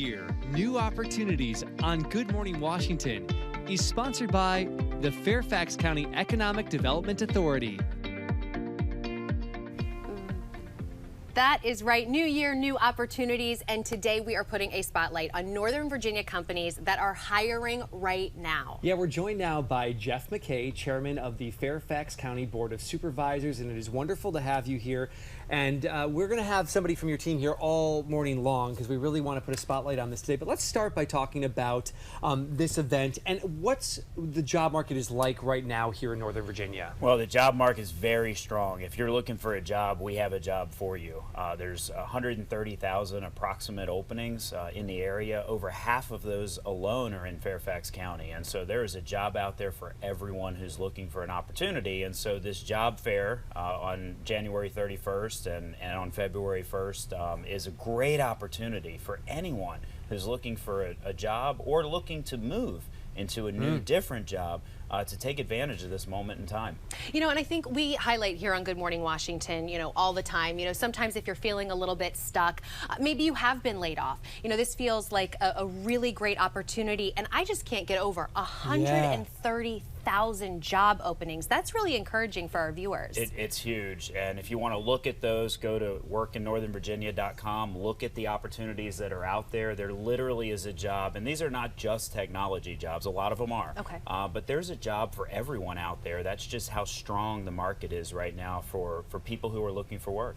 Year, New Opportunities on Good Morning Washington is sponsored by the Fairfax County Economic Development Authority. That is right. New year, new opportunities. And today we are putting a spotlight on Northern Virginia companies that are hiring right now. Yeah, we're joined now by Jeff McKay, chairman of the Fairfax County Board of Supervisors. And it is wonderful to have you here. And we're going to have somebody from your team here all morning long because we really want to put a spotlight on this today. But let's start by talking about this event and what's the job market is like right now here in Northern Virginia. Well, the job market is very strong. If you're looking for a job, we have a job for you. There's 130,000 approximate openings in the area. Over half of those alone are in Fairfax County. And so there is a job out there for everyone who's looking for an opportunity. And so this job fair on January 31st and on February 1st is a great opportunity for anyone who's looking for a job or looking to move into a new, different job to take advantage of this moment in time. You know, and I think we highlight here on Good Morning Washington, you know, all the time, you know, sometimes if you're feeling a little bit stuck, maybe you have been laid off. You know, this feels like a really great opportunity, and I just can't get over 130,000 job openings. That's really encouraging for our viewers. It's huge, and if you want to look at those, go to workinnorthernvirginia.com, look at the opportunities that are out there. There literally is a job, and these are not just technology jobs. A lot of them are. Okay. But there's a job for everyone out there. That's just how strong the market is right now for people who are looking for work.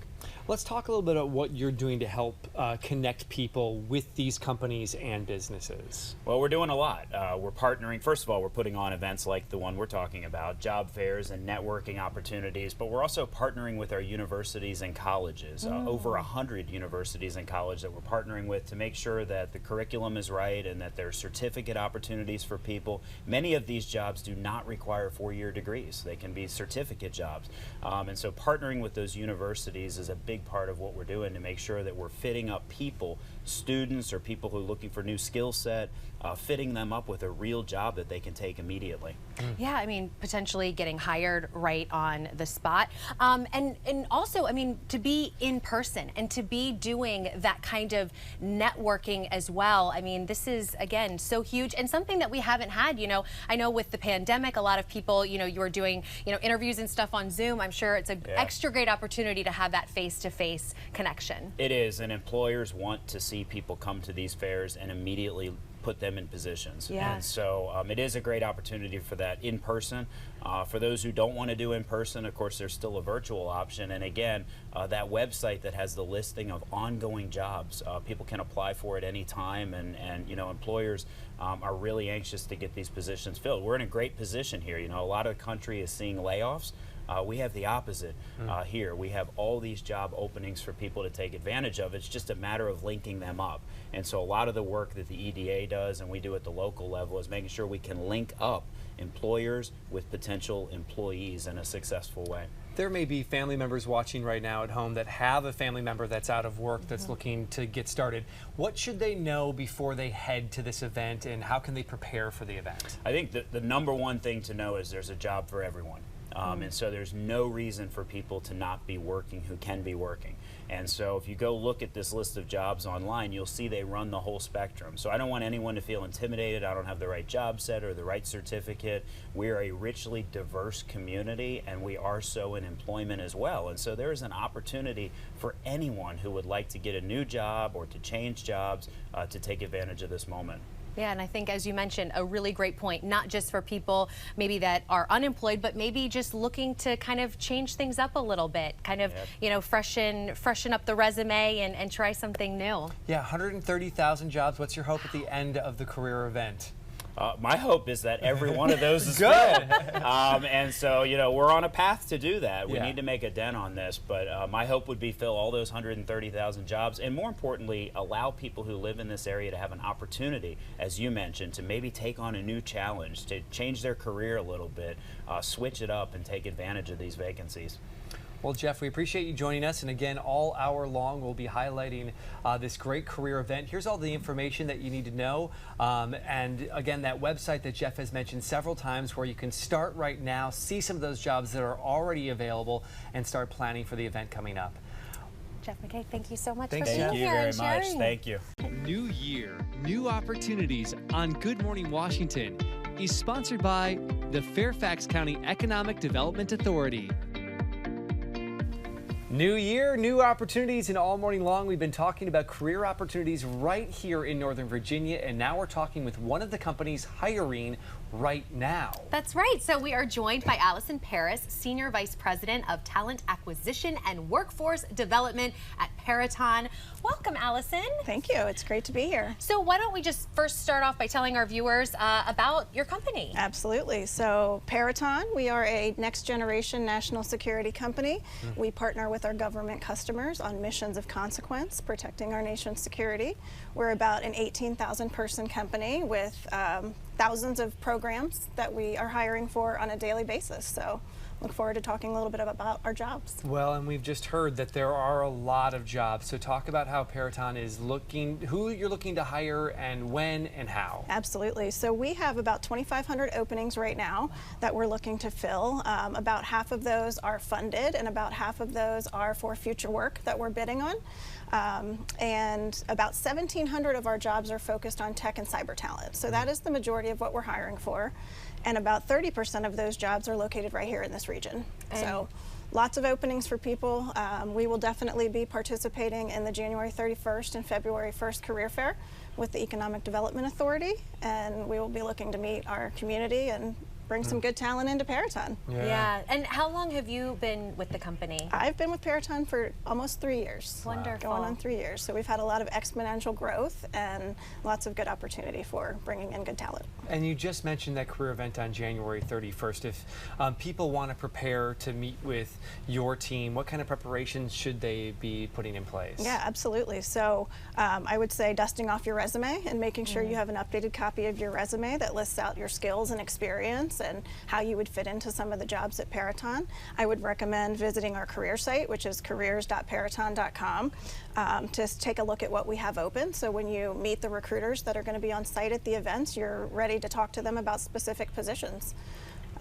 Let's talk a little bit about what you're doing to help connect people with these companies and businesses. Well, we're doing a lot. We're partnering. First of all, we're putting on events like the one we're talking about, job fairs and networking opportunities, but we're also partnering with our universities and colleges, over 100 universities and colleges that we're partnering with to make sure that the curriculum is right and that there's certificate opportunities for people. Many of these jobs do not require four-year degrees. They can be certificate jobs. And so partnering with those universities is a big part of what we're doing to make sure that we're fitting up people, students or people who are looking for new skill set, fitting them up with a real job that they can take immediately. Yeah, I mean, potentially getting hired right on the spot. And also, I mean, to be in person and to be doing that kind of networking as well. I mean, this is, again, so huge and something that we haven't had. You know, I know with the pandemic, a lot of people, you know, you were doing, you know, interviews and stuff on Zoom. I'm sure it's an extra great opportunity to have that face-to-face connection. It is, and employers want to see people come to these fairs and immediately put them in positions. Yeah. And so it is a great opportunity for that in person. For those who don't want to do in person, of course, there's still a virtual option. And again, that website that has the listing of ongoing jobs, people can apply for it anytime. And you know, employers are really anxious to get these positions filled. We're in a great position here. You know, a lot of the country is seeing layoffs. We have the opposite here. We have all these job openings for people to take advantage of. It's just a matter of linking them up. And so a lot of the work that the EDA does and we do at the local level is making sure we can link up employers with potential employees in a successful way. There may be family members watching right now at home that have a family member that's out of work that's looking to get started. What should they know before they head to this event, and how can they prepare for the event? I think the number one thing to know is there's a job for everyone. And so there's no reason for people to not be working who can be working. And so if you go look at this list of jobs online, you'll see they run the whole spectrum. So I don't want anyone to feel intimidated. I don't have the right job set or the right certificate. We are a richly diverse community, and we are so in employment as well. And so there is an opportunity for anyone who would like to get a new job or to change jobs to take advantage of this moment. Yeah, and I think, as you mentioned, a really great point, not just for people maybe that are unemployed, but maybe just looking to kind of change things up a little bit, kind of, you know, freshen up the resume and try something new. Yeah, 130,000 jobs. What's your hope at the end of the career event? My hope is that every one of those is good. And so, you know, we're on a path to do that. We need to make a dent on this, but my hope would be fill all those 130,000 jobs, and more importantly, allow people who live in this area to have an opportunity, as you mentioned, to maybe take on a new challenge, to change their career a little bit, switch it up, and take advantage of these vacancies. Well, Jeff, we appreciate you joining us, and again, all hour long we'll be highlighting this great career event. Here's all the information that you need to know, and again, that website that Jeff has mentioned several times where you can start right now, see some of those jobs that are already available, and start planning for the event coming up. Jeff McKay, thank you so much Thanks, for being Jeff. here and sharing. Thank you. New Year, New Opportunities on Good Morning Washington is sponsored by the Fairfax County Economic Development Authority. New year, new opportunities, and all morning long we've been talking about career opportunities right here in Northern Virginia, and now we're talking with one of the companies hiring right now. That's right. So we are joined by Allison Paris, Senior Vice President of Talent Acquisition and Workforce Development at Peraton. Welcome, Allison. Thank you. It's great to be here. So why don't we just first start off by telling our viewers about your company? Absolutely. So Peraton, we are a next generation national security company. We partner with our government customers on missions of consequence, protecting our nation's security. We're about an 18,000 person company with thousands of programs that we are hiring for on a daily basis. So look forward to talking a little bit about our jobs. Well, and we've just heard that there are a lot of jobs. So talk about how Peraton is looking, who you're looking to hire and when and how. Absolutely. So we have about 2,500 openings right now that we're looking to fill. About half of those are funded and about half of those are for future work that we're bidding on. And about 1,700 of our jobs are focused on tech and cyber talent. So that is the majority of what we're hiring for. And about 30% of those jobs are located right here in this region. So lots of openings for people. We will definitely be participating in the January 31st and February 1st career fair with the Economic Development Authority. And we will be looking to meet our community and bring some good talent into Peraton. Yeah. And how long have you been with the company? I've been with Peraton for almost 3 years. Wonderful. Going on 3 years. So we've had a lot of exponential growth and lots of good opportunity for bringing in good talent. And you just mentioned that career event on January 31st. If people want to prepare to meet with your team, what kind of preparations should they be putting in place? Yeah, absolutely. So I would say dusting off your resume and making sure you have an updated copy of your resume that lists out your skills and experience and how you would fit into some of the jobs at Peraton. I would recommend visiting our career site, which is careers.peraton.com, to take a look at what we have open. So when you meet the recruiters that are going to be on site at the events, you're ready to talk to them about specific positions.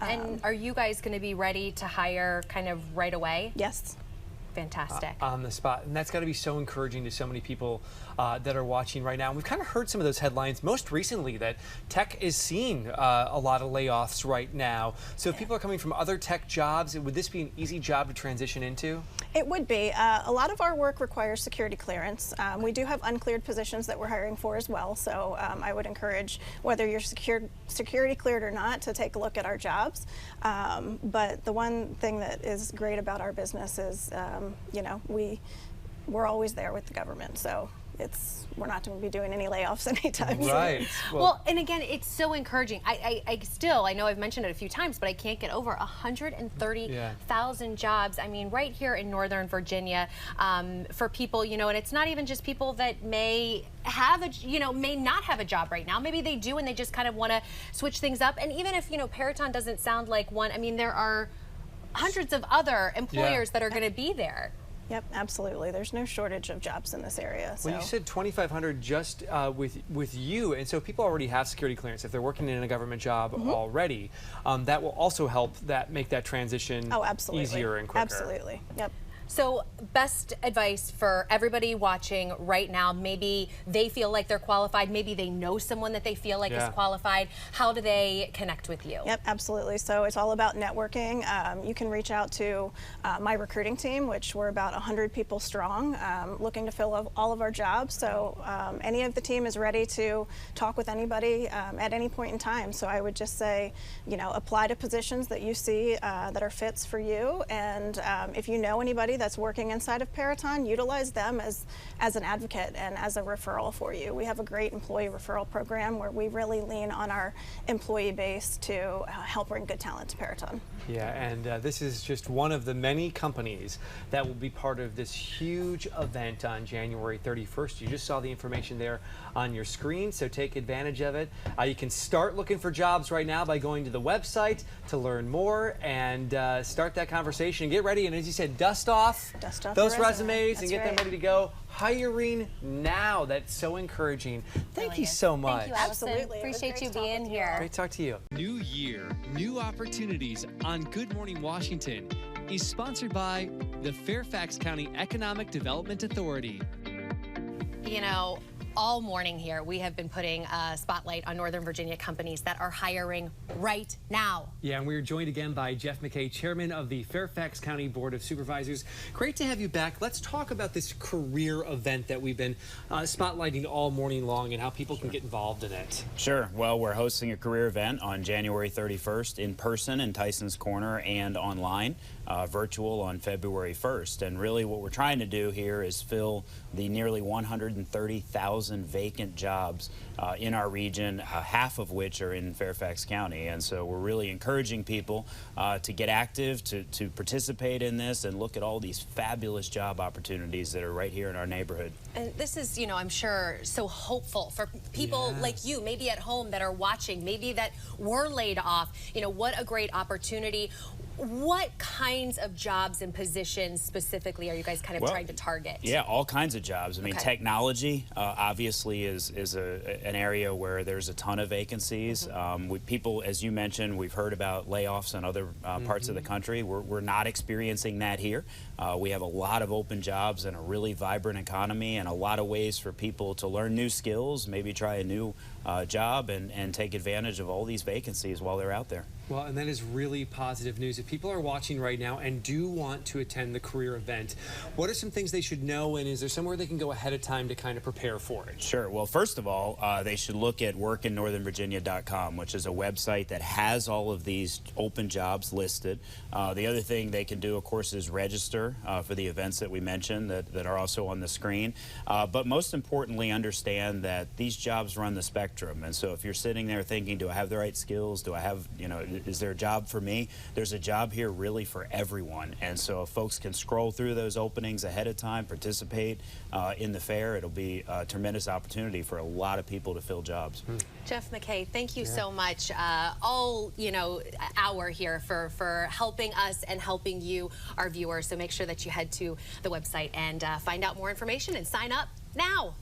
And are you guys going to be ready to hire kind of right away? Yes. Fantastic. On the spot. And that's got to be so encouraging to so many people that are watching right now. And we've kind of heard some of those headlines most recently that tech is seeing a lot of layoffs right now. So if people are coming from other tech jobs, would this be an easy job to transition into? It would be. A lot of our work requires security clearance. We do have uncleared positions that we're hiring for as well. So I would encourage, whether you're security cleared or not, to take a look at our jobs. But the one thing that is great about our business is you know, we're always there with the government, so we're not going to be doing any layoffs anytime soon. Right. Well, and again, it's so encouraging. I know I've mentioned it a few times, but I can't get over 130,000 jobs. I mean, right here in Northern Virginia, for people, you know, and it's not even just people that may have may not have a job right now. Maybe they do, and they just kind of want to switch things up. And even if, you know, Peraton doesn't sound like one, I mean, there are hundreds of other employers that are going to be there. Yep, absolutely. There's no shortage of jobs in this area. Well, you said 2,500 just with you, and so people already have security clearance. If they're working in a government job already, that will also help make that transition easier and quicker. Absolutely. Yep. So best advice for everybody watching right now, maybe they feel like they're qualified, maybe they know someone that they feel like is qualified. How do they connect with you? Yep, absolutely. So it's all about networking. You can reach out to my recruiting team, which we're about 100 people strong, looking to fill all of our jobs. So any of the team is ready to talk with anybody at any point in time. So I would just say, you know, apply to positions that you see that are fits for you. And if you know anybody that's working inside of Peraton, utilize them as an advocate and as a referral for you. We have a great employee referral program where we really lean on our employee base to help bring good talent to Peraton. Yeah, and this is just one of the many companies that will be part of this huge event on January 31st. You just saw the information there on your screen, so take advantage of it. You can start looking for jobs right now by going to the website to learn more and start that conversation and get ready. And as you said, dust off those resumes and get them ready to go. Hiring now. That's so encouraging. Thank you so much. Thank you, Allison. Absolutely. Appreciate you being here. Great to talk to you. New Year, New Opportunities on Good Morning Washington is sponsored by the Fairfax County Economic Development Authority. You know, all morning here, we have been putting a spotlight on Northern Virginia companies that are hiring right now. Yeah, and we're joined again by Jeff McKay, chairman of the Fairfax County Board of Supervisors. Great to have you back. Let's talk about this career event that we've been spotlighting all morning long and how people can get involved in it. Sure. Well, we're hosting a career event on January 31st in person in Tyson's Corner and online, virtual on February 1st. And really what we're trying to do here is fill the nearly 130,000 vacant jobs in our region, half of which are in Fairfax County. And so we're really encouraging people to get active, to participate in this and look at all these fabulous job opportunities that are right here in our neighborhood. And this is, you know, I'm sure so hopeful for people like you, maybe at home that are watching, maybe that were laid off. You know, what a great opportunity. What kinds of jobs and positions specifically are you guys kind of trying to target? Yeah, all kinds of jobs. I mean, technology obviously is an area where there's a ton of vacancies. People, as you mentioned, we've heard about layoffs in other parts of the country. We're not experiencing that here. We have a lot of open jobs and a really vibrant economy and a lot of ways for people to learn new skills, maybe try a new job and take advantage of all these vacancies while they're out there. Well, and that is really positive news. If people are watching right now and do want to attend the career event, what are some things they should know, and is there somewhere they can go ahead of time to kind of prepare for it? Sure. Well, first of all, they should look at workinnorthernvirginia.com, which is a website that has all of these open jobs listed. The other thing they can do, of course, is register for the events that we mentioned that are also on the screen. But most importantly, understand that these jobs run the spectrum. And so if you're sitting there thinking, do I have the right skills? Do I have, you know, is there a job for me? There's a job here really for everyone. And so if folks can scroll through those openings ahead of time, participate in the fair, it'll be a tremendous opportunity for a lot of people to fill jobs. Jeff McKay, thank you so much all, you know, hour here for helping us and helping you, our viewers. So make sure that you head to the website and find out more information and sign up now.